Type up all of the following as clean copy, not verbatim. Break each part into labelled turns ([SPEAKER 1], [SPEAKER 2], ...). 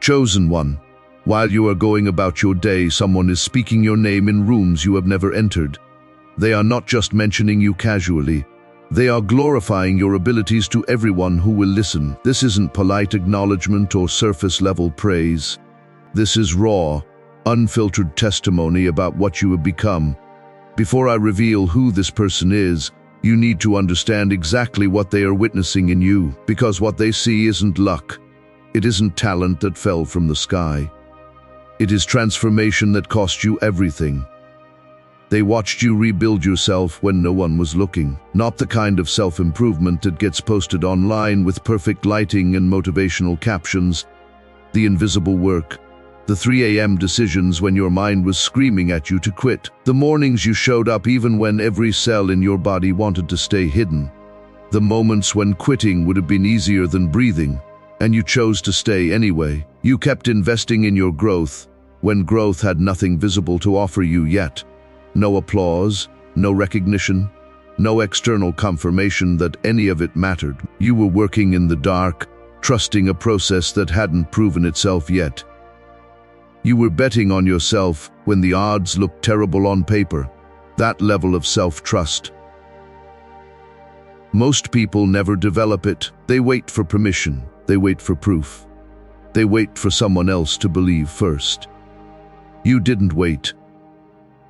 [SPEAKER 1] Chosen one. While you are going about your day, someone is speaking your name in rooms you have never entered. They are not just mentioning you casually. They are glorifying your abilities to everyone who will listen. This isn't polite acknowledgement or surface-level praise. This is raw, unfiltered testimony about what you have become. Before I reveal who this person is, you need to understand exactly what they are witnessing in you, because what they see isn't luck. It isn't talent that fell from the sky. It is transformation that cost you everything. They watched you rebuild yourself when no one was looking. Not the kind of self-improvement that gets posted online with perfect lighting and motivational captions. The invisible work. The 3 a.m. decisions when your mind was screaming at you to quit. The mornings you showed up even when every cell in your body wanted to stay hidden. The moments when quitting would have been easier than breathing, and you chose to stay anyway. You kept investing in your growth when growth had nothing visible to offer you yet. No applause, no recognition, no external confirmation that any of it mattered. You were working in the dark, trusting a process that hadn't proven itself yet. You were betting on yourself when the odds looked terrible on paper. That level of self-trust. Most people never develop it. They wait for permission. They wait for proof. They wait for someone else to believe first. You didn't wait.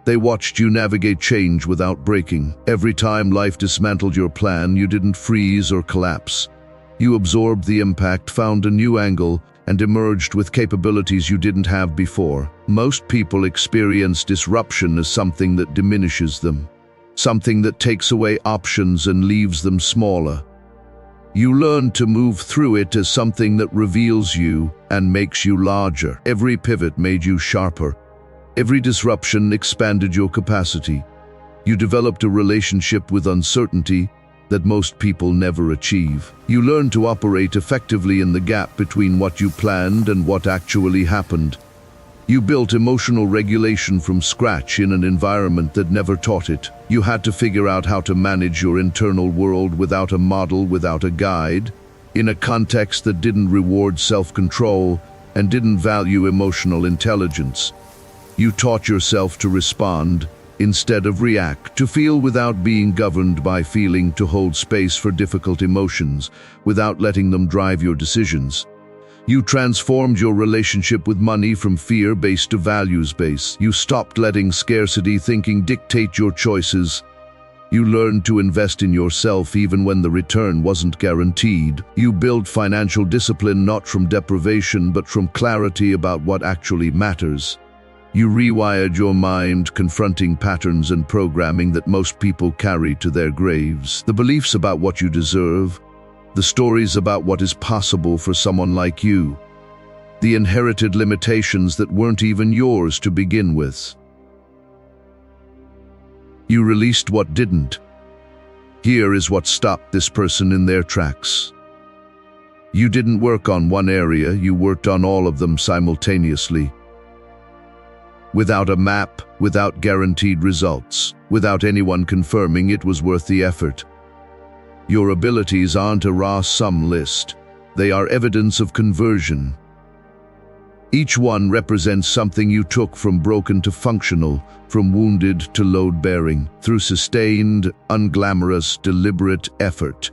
[SPEAKER 1] They watched you navigate change without breaking. Every time life dismantled your plan, you didn't freeze or collapse. You absorbed the impact, found a new angle, and emerged with capabilities you didn't have before. Most people experience disruption as something that diminishes them, something that takes away options and leaves them smaller. You learn to move through it as something that reveals you and makes you larger. Every pivot made you sharper. Every disruption expanded your capacity. You developed a relationship with uncertainty that most people never achieve. You learned to operate effectively in the gap between what you planned and what actually happened. You built emotional regulation from scratch in an environment that never taught it. You had to figure out how to manage your internal world without a model, without a guide, in a context that didn't reward self-control and didn't value emotional intelligence. You taught yourself to respond instead of react, to feel without being governed by feeling, to hold space for difficult emotions without letting them drive your decisions. You transformed your relationship with money from fear-based to values-based. You stopped letting scarcity thinking dictate your choices. You learned to invest in yourself even when the return wasn't guaranteed. You built financial discipline not from deprivation but from clarity about what actually matters. You rewired your mind, confronting patterns and programming that most people carry to their graves. The beliefs about what you deserve, the stories about what is possible for someone like you, the inherited limitations that weren't even yours to begin with. You released what didn't. Here is what stopped this person in their tracks. You didn't work on one area, you worked on all of them simultaneously. Without a map, without guaranteed results, without anyone confirming it was worth the effort. Your abilities aren't a raw sum list. They are evidence of conversion. Each one represents something you took from broken to functional, from wounded to load-bearing, through sustained, unglamorous, deliberate effort.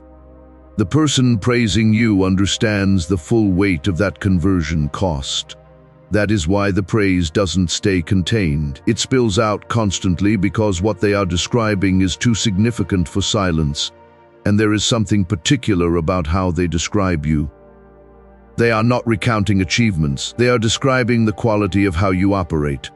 [SPEAKER 1] The person praising you understands the full weight of that conversion cost. That is why the praise doesn't stay contained. It spills out constantly because what they are describing is too significant for silence, and there is something particular about how they describe you. They are not recounting achievements. They are describing the quality of how you operate.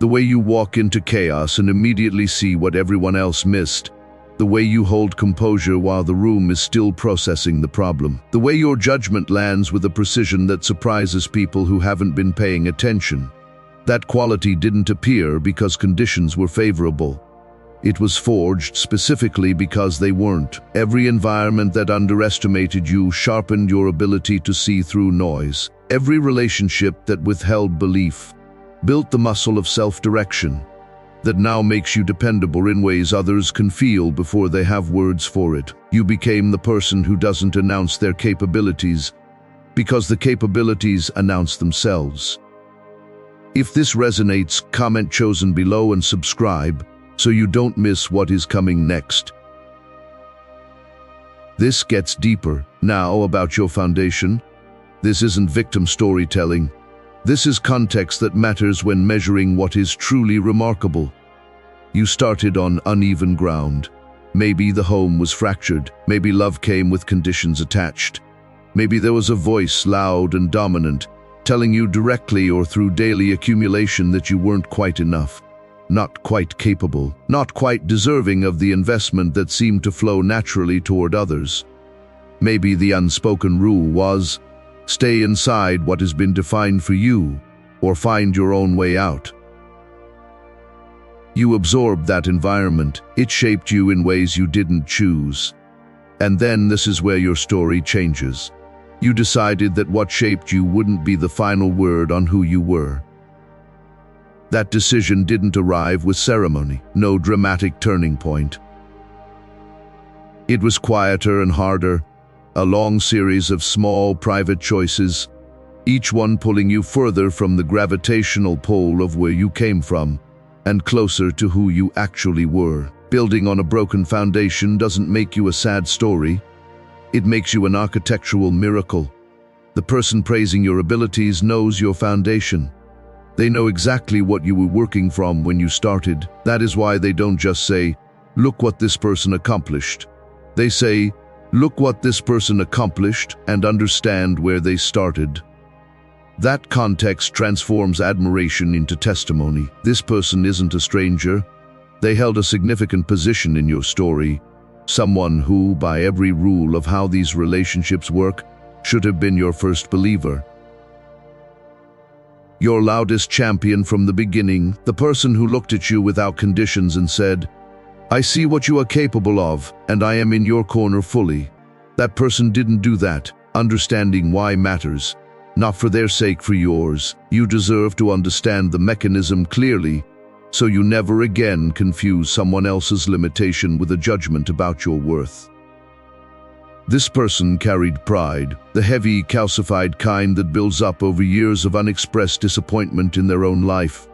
[SPEAKER 1] The way you walk into chaos and immediately see what everyone else missed. The way you hold composure while the room is still processing the problem. The way your judgment lands with a precision that surprises people who haven't been paying attention. That quality didn't appear because conditions were favorable. It was forged specifically because they weren't. Every environment that underestimated you sharpened your ability to see through noise. Every relationship that withheld belief built the muscle of self-direction that now makes you dependable in ways others can feel before they have words for it. You became the person who doesn't announce their capabilities, because the capabilities announce themselves. If this resonates, comment Chosen below and subscribe so you don't miss what is coming next. This gets deeper. Now about your foundation. This isn't victim storytelling. This is context that matters when measuring what is truly remarkable. You started on uneven ground. Maybe the home was fractured. Maybe love came with conditions attached. Maybe there was a voice, loud and dominant, telling you directly or through daily accumulation that you weren't quite enough, not quite capable, not quite deserving of the investment that seemed to flow naturally toward others. Maybe the unspoken rule was, stay inside what has been defined for you, or find your own way out. You absorbed that environment. It shaped you in ways you didn't choose. And then this is where your story changes. You decided that what shaped you wouldn't be the final word on who you were. That decision didn't arrive with ceremony, no dramatic turning point. It was quieter and harder, a long series of small, private choices, each one pulling you further from the gravitational pull of where you came from, and closer to who you actually were. Building on a broken foundation doesn't make you a sad story. It makes you an architectural miracle. The person praising your abilities knows your foundation. They know exactly what you were working from when you started. That is why they don't just say, look what this person accomplished. They say, look what this person accomplished and understand where they started. That context transforms admiration into testimony. This person isn't a stranger. They held a significant position in your story. Someone who, by every rule of how these relationships work, should have been your first believer. Your loudest champion from the beginning, the person who looked at you without conditions and said, I see what you are capable of, and I am in your corner fully. That person didn't do that. Understanding why matters. Not for their sake, for yours. You deserve to understand the mechanism clearly, so you never again confuse someone else's limitation with a judgment about your worth. This person carried pride, the heavy, calcified kind that builds up over years of unexpressed disappointment in their own life.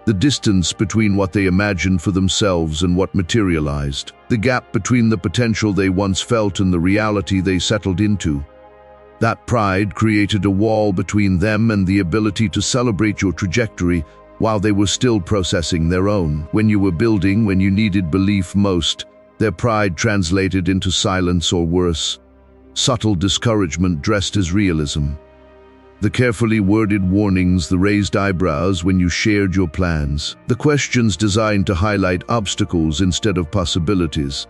[SPEAKER 1] The distance between what they imagined for themselves and what materialized. The gap between the potential they once felt and the reality they settled into. That pride created a wall between them and the ability to celebrate your trajectory while they were still processing their own. When you were building, when you needed belief most, their pride translated into silence or worse. Subtle discouragement dressed as realism. The carefully worded warnings, the raised eyebrows when you shared your plans. The questions designed to highlight obstacles instead of possibilities.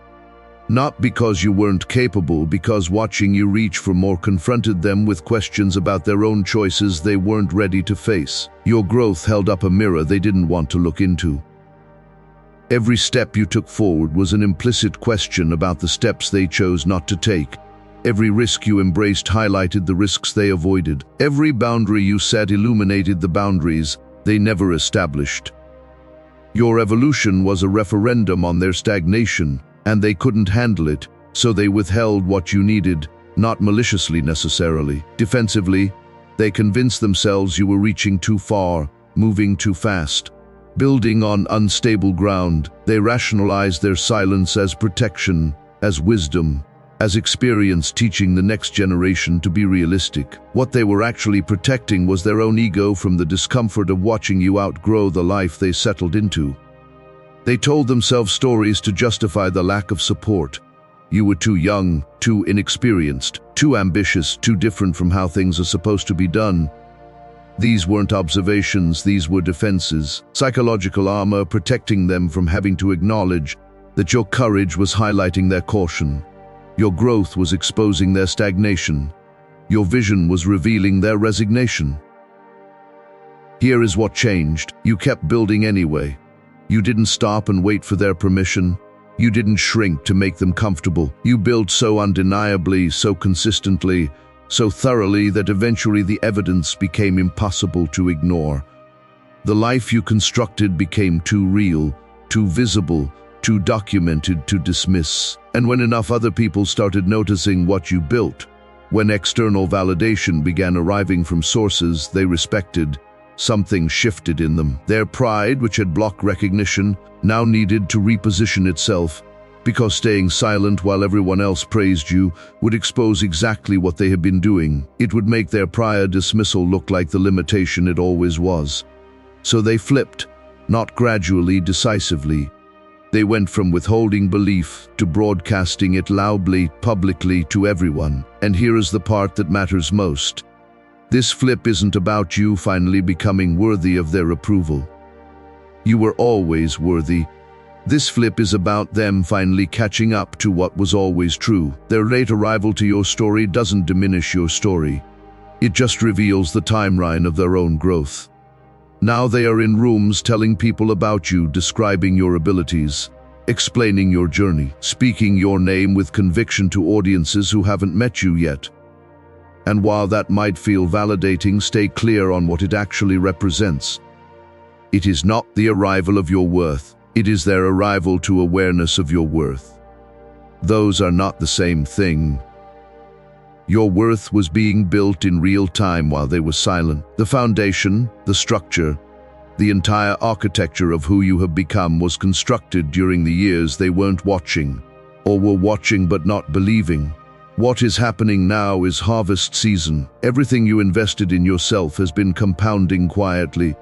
[SPEAKER 1] Not because you weren't capable, because watching you reach for more confronted them with questions about their own choices they weren't ready to face. Your growth held up a mirror they didn't want to look into. Every step you took forward was an implicit question about the steps they chose not to take. Every risk you embraced highlighted the risks they avoided. Every boundary you set illuminated the boundaries they never established. Your evolution was a referendum on their stagnation, and they couldn't handle it, so they withheld what you needed, not maliciously necessarily. Defensively, they convinced themselves you were reaching too far, moving too fast. Building on unstable ground, they rationalized their silence as protection, as wisdom, as experience teaching the next generation to be realistic. What they were actually protecting was their own ego from the discomfort of watching you outgrow the life they settled into. They told themselves stories to justify the lack of support. You were too young, too inexperienced, too ambitious, too different from how things are supposed to be done. These weren't observations, these were defenses, psychological armor protecting them from having to acknowledge that your courage was highlighting their caution. Your growth was exposing their stagnation. Your vision was revealing their resignation. Here is what changed. You kept building anyway. You didn't stop and wait for their permission. You didn't shrink to make them comfortable. You built so undeniably, so consistently, so thoroughly that eventually the evidence became impossible to ignore. The life you constructed became too real, too visible, too documented to dismiss. And when enough other people started noticing what you built, When external validation began arriving from sources they respected, something shifted in them. Their pride, which had blocked recognition, now needed to reposition itself, because staying silent while everyone else praised you would expose exactly what they had been doing. It would make their prior dismissal look like the limitation it always was. So they flipped, not gradually, decisively. They went from withholding belief to broadcasting it loudly, publicly, to everyone. And here is the part that matters most. This flip isn't about you finally becoming worthy of their approval. You were always worthy. This flip is about them finally catching up to what was always true. Their late arrival to your story doesn't diminish your story. It just reveals the timeline of their own growth. Now they are in rooms telling people about you, describing your abilities, explaining your journey, speaking your name with conviction to audiences who haven't met you yet. And while that might feel validating, stay clear on what it actually represents. It is not the arrival of your worth. It is their arrival to awareness of your worth. Those are not the same thing. Your worth was being built in real time while they were silent. The foundation, the structure, the entire architecture of who you have become was constructed during the years they weren't watching, or were watching but not believing. What is happening now is harvest season. Everything you invested in yourself has been compounding quietly.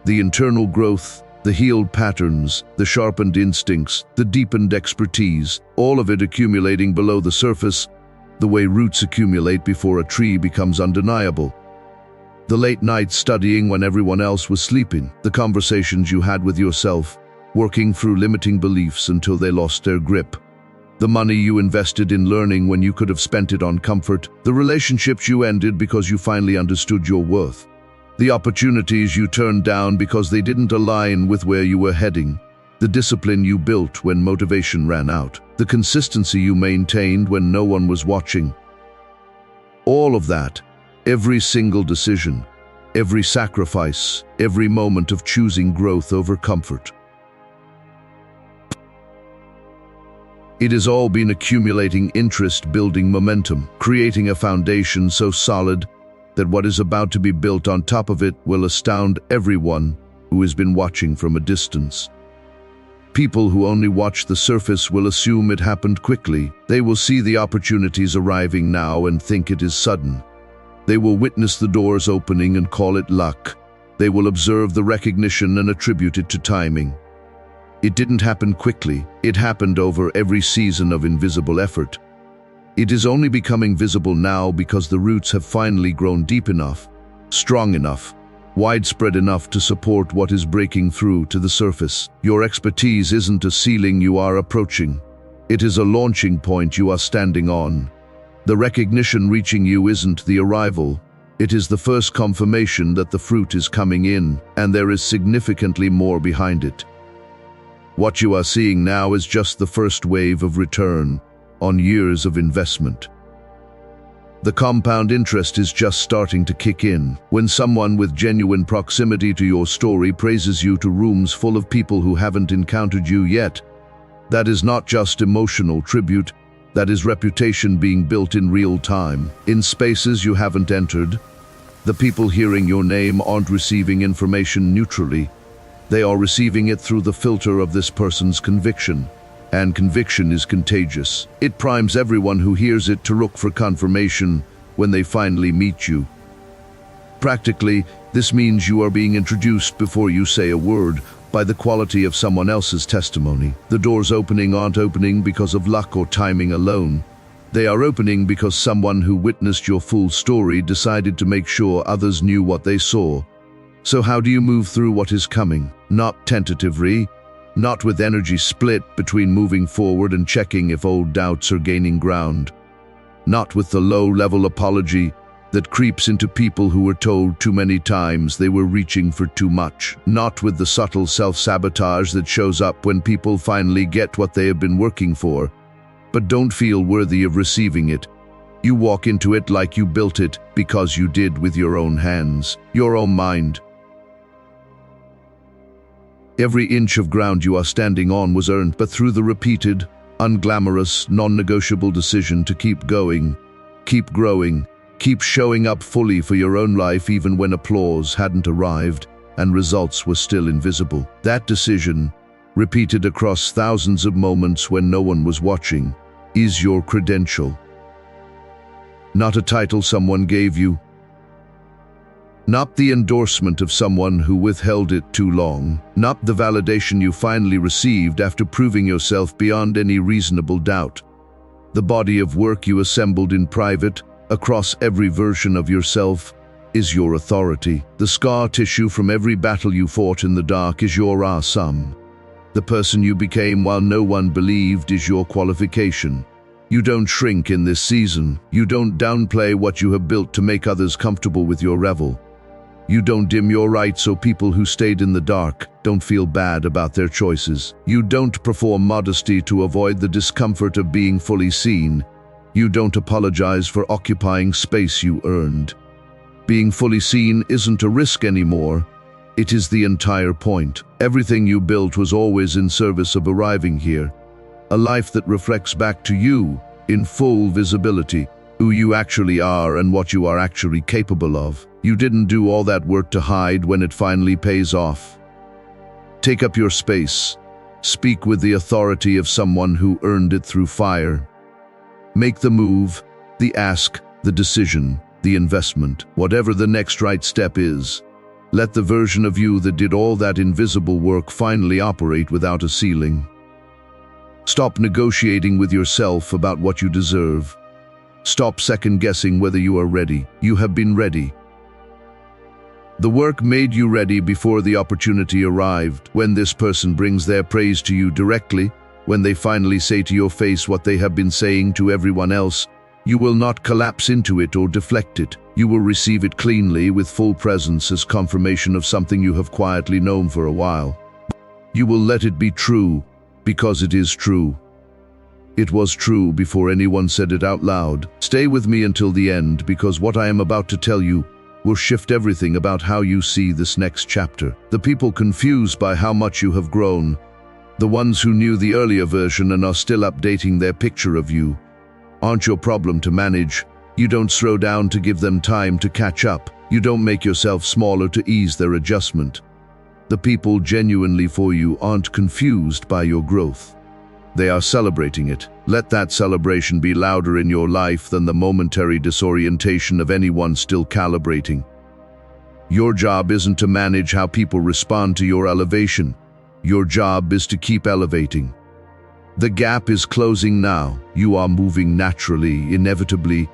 [SPEAKER 1] The internal growth, the healed patterns, the sharpened instincts, the deepened expertise, all of it accumulating below the surface, the way roots accumulate before a tree becomes undeniable. The late nights studying when everyone else was sleeping, the conversations you had with yourself, working through limiting beliefs until they lost their grip. The money you invested in learning when you could have spent it on comfort, the relationships you ended because you finally understood your worth. The opportunities you turned down because they didn't align with where you were heading. The discipline you built when motivation ran out. The consistency you maintained when no one was watching. All of that, every single decision, every sacrifice, every moment of choosing growth over comfort. It has all been accumulating interest, building momentum, creating a foundation so solid that what is about to be built on top of it will astound everyone who has been watching from a distance. People who only watch the surface will assume it happened quickly. They will see the opportunities arriving now and think it is sudden. They will witness the doors opening and call it luck. They will observe the recognition and attribute it to timing. It didn't happen quickly. It happened over every season of invisible effort. It is only becoming visible now because the roots have finally grown deep enough, strong enough, widespread enough to support what is breaking through to the surface. Your expertise isn't a ceiling you are approaching. It is a launching point you are standing on. The recognition reaching you isn't the arrival. It is the first confirmation that the fruit is coming in, and there is significantly more behind it. What you are seeing now is just the first wave of return on years of investment. The compound interest is just starting to kick in. When someone with genuine proximity to your story praises you to rooms full of people who haven't encountered you yet, that is not just emotional tribute, that is reputation being built in real time, in spaces you haven't entered. The people hearing your name aren't receiving information neutrally. They are receiving it through the filter of this person's conviction. And conviction is contagious. It primes everyone who hears it to look for confirmation when they finally meet you. Practically, this means you are being introduced before you say a word by the quality of someone else's testimony. The doors opening aren't opening because of luck or timing alone. They are opening because someone who witnessed your full story decided to make sure others knew what they saw. So how do you move through what is coming? Not tentatively, not with energy split between moving forward and checking if old doubts are gaining ground. Not with the low-level apology that creeps into people who were told too many times they were reaching for too much. Not with the subtle self-sabotage that shows up when people finally get what they have been working for, but don't feel worthy of receiving it. You walk into it like you built it because you did with your own hands, your own mind. Every inch of ground you are standing on was earned, but through the repeated, unglamorous, non-negotiable decision to keep going. Keep growing. Keep showing up fully for your own life even when applause hadn't arrived and results were still invisible. That decision, repeated across thousands of moments when no one was watching, is your credential. Not a title someone gave you, not the endorsement of someone who withheld it too long, not the validation you finally received after proving yourself beyond any reasonable doubt. The body of work you assembled in private, across every version of yourself, is your authority. The scar tissue from every battle you fought in the dark is your asam. The person you became while no one believed is your qualification. You don't shrink in this season. You don't downplay what you have built to make others comfortable with your revel. You don't dim your light so people who stayed in the dark don't feel bad about their choices. You don't perform modesty to avoid the discomfort of being fully seen. You don't apologize for occupying space you earned. Being fully seen isn't a risk anymore. It is the entire point. Everything you built was always in service of arriving here. A life that reflects back to you, in full visibility, who you actually are and what you are actually capable of. You didn't do all that work to hide when it finally pays off. Take up your space. Speak with the authority of someone who earned it through fire. Make the move, the ask, the decision, the investment, whatever the next right step is. Let the version of you that did all that invisible work finally operate without a ceiling. Stop negotiating with yourself about what you deserve. Stop second-guessing whether you are ready. You have been ready. The work made you ready before the opportunity arrived. When this person brings their praise to you directly, when they finally say to your face what they have been saying to everyone else, you will not collapse into it or deflect it. You will receive it cleanly with full presence as confirmation of something you have quietly known for a while. You will let it be true because it is true. It was true before anyone said it out loud. Stay with me until the end because what I am about to tell you will shift everything about how you see this next chapter. The people confused by how much you have grown, the ones who knew the earlier version and are still updating their picture of you, aren't your problem to manage. You don't slow down to give them time to catch up. You don't make yourself smaller to ease their adjustment. The people genuinely for you aren't confused by your growth. They are celebrating it. Let that celebration be louder in your life than the momentary disorientation of anyone still calibrating. Your job isn't to manage how people respond to your elevation. Your job is to keep elevating. The gap is closing now. You are moving naturally, inevitably,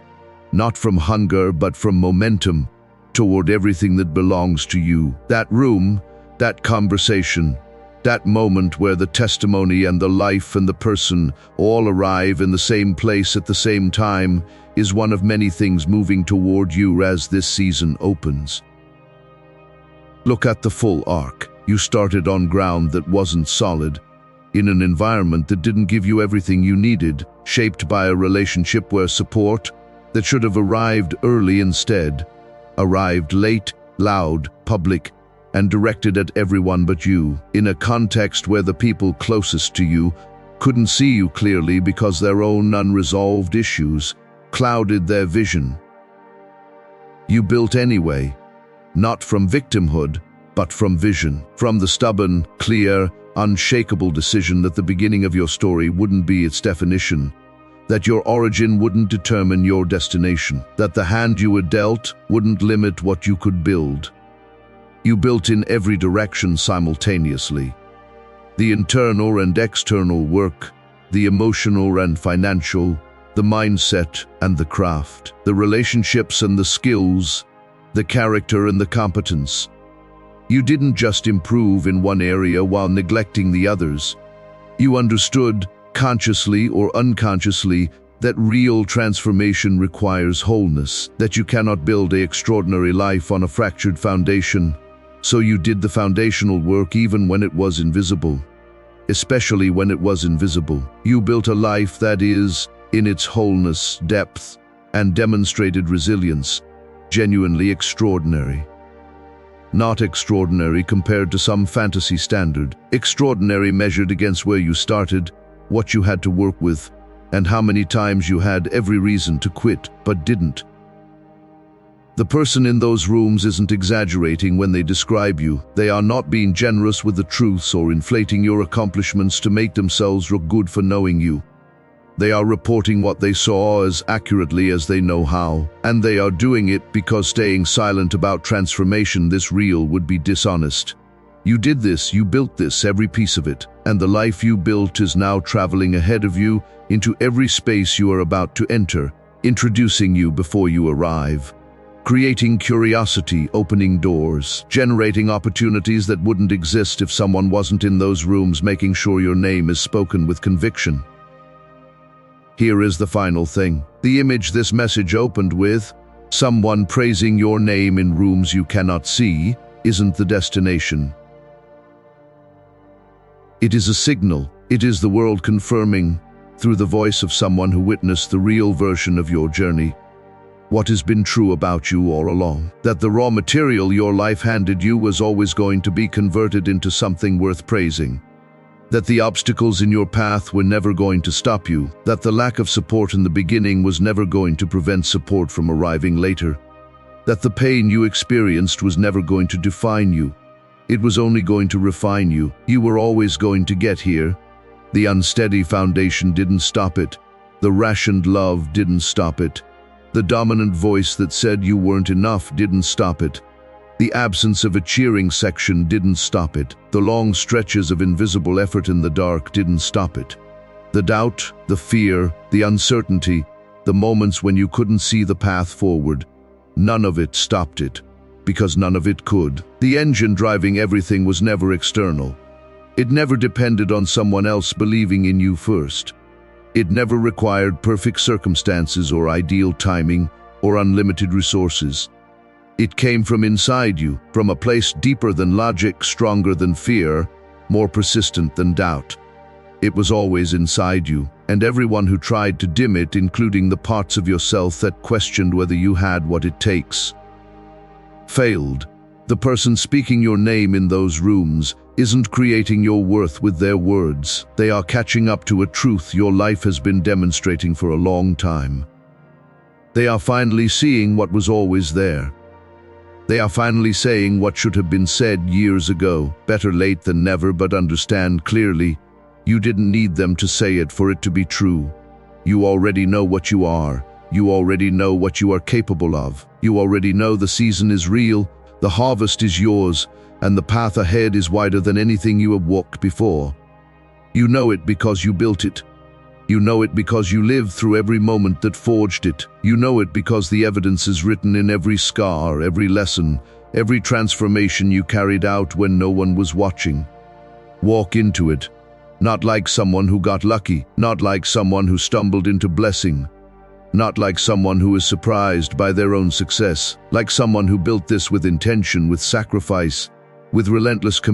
[SPEAKER 1] not from hunger but from momentum, toward everything that belongs to you. That room, that conversation, that moment where the testimony and the life and the person all arrive in the same place at the same time is one of many things moving toward you as this season opens. Look at the full arc. You started on ground that wasn't solid, in an environment that didn't give you everything you needed, shaped by a relationship where support that should have arrived early instead arrived late, loud, public, and directed at everyone but you, in a context where the people closest to you couldn't see you clearly because their own unresolved issues clouded their vision. You built anyway, not from victimhood, but from vision, from the stubborn, clear, unshakable decision that the beginning of your story wouldn't be its definition, that your origin wouldn't determine your destination, that the hand you were dealt wouldn't limit what you could build. You built in every direction simultaneously. The internal and external work, the emotional and financial, the mindset and the craft, the relationships and the skills, the character and the competence. You didn't just improve in one area while neglecting the others. You understood, consciously or unconsciously, that real transformation requires wholeness, that you cannot build an extraordinary life on a fractured foundation. So you did the foundational work even when it was invisible. Especially when it was invisible. You built a life that is, in its wholeness, depth, and demonstrated resilience, genuinely extraordinary. Not extraordinary compared to some fantasy standard. Extraordinary measured against where you started, what you had to work with, and how many times you had every reason to quit, but didn't. The person in those rooms isn't exaggerating when they describe you. They are not being generous with the truths or inflating your accomplishments to make themselves look good for knowing you. They are reporting what they saw as accurately as they know how, and they are doing it because staying silent about transformation this real would be dishonest. You did this, you built this, every piece of it, and the life you built is now traveling ahead of you into every space you are about to enter, introducing you before you arrive. Creating curiosity, opening doors, generating opportunities that wouldn't exist if someone wasn't in those rooms, making sure your name is spoken with conviction. Here is the final thing. The image this message opened with, someone praising your name in rooms you cannot see, isn't the destination. It is a signal. It is the world confirming, through the voice of someone who witnessed the real version of your journey, what has been true about you all along. That the raw material your life handed you was always going to be converted into something worth praising. That the obstacles in your path were never going to stop you. That the lack of support in the beginning was never going to prevent support from arriving later. That the pain you experienced was never going to define you. It was only going to refine you. You were always going to get here. The unsteady foundation didn't stop it. The rationed love didn't stop it. The dominant voice that said you weren't enough didn't stop it. The absence of a cheering section didn't stop it. The long stretches of invisible effort in the dark didn't stop it. The doubt, the fear, the uncertainty, the moments when you couldn't see the path forward, none of it stopped it, because none of it could. The engine driving everything was never external. It never depended on someone else believing in you first. It never required perfect circumstances or ideal timing or unlimited resources. It came from inside you, from a place deeper than logic, stronger than fear, more persistent than doubt. It was always inside you, and everyone who tried to dim it, including the parts of yourself that questioned whether you had what it takes, failed. The person speaking your name in those rooms isn't creating your worth with their words. They are catching up to a truth your life has been demonstrating for a long time. They are finally seeing what was always there. They are finally saying what should have been said years ago. Better late than never, but understand clearly, you didn't need them to say it for it to be true. You already know what you are. You already know what you are capable of. You already know the season is real, the harvest is yours, and the path ahead is wider than anything you have walked before. You know it because you built it. You know it because you lived through every moment that forged it. You know it because the evidence is written in every scar, every lesson, every transformation you carried out when no one was watching. Walk into it, not like someone who got lucky, not like someone who stumbled into blessing, not like someone who is surprised by their own success, like someone who built this with intention, with sacrifice, with relentless commitment.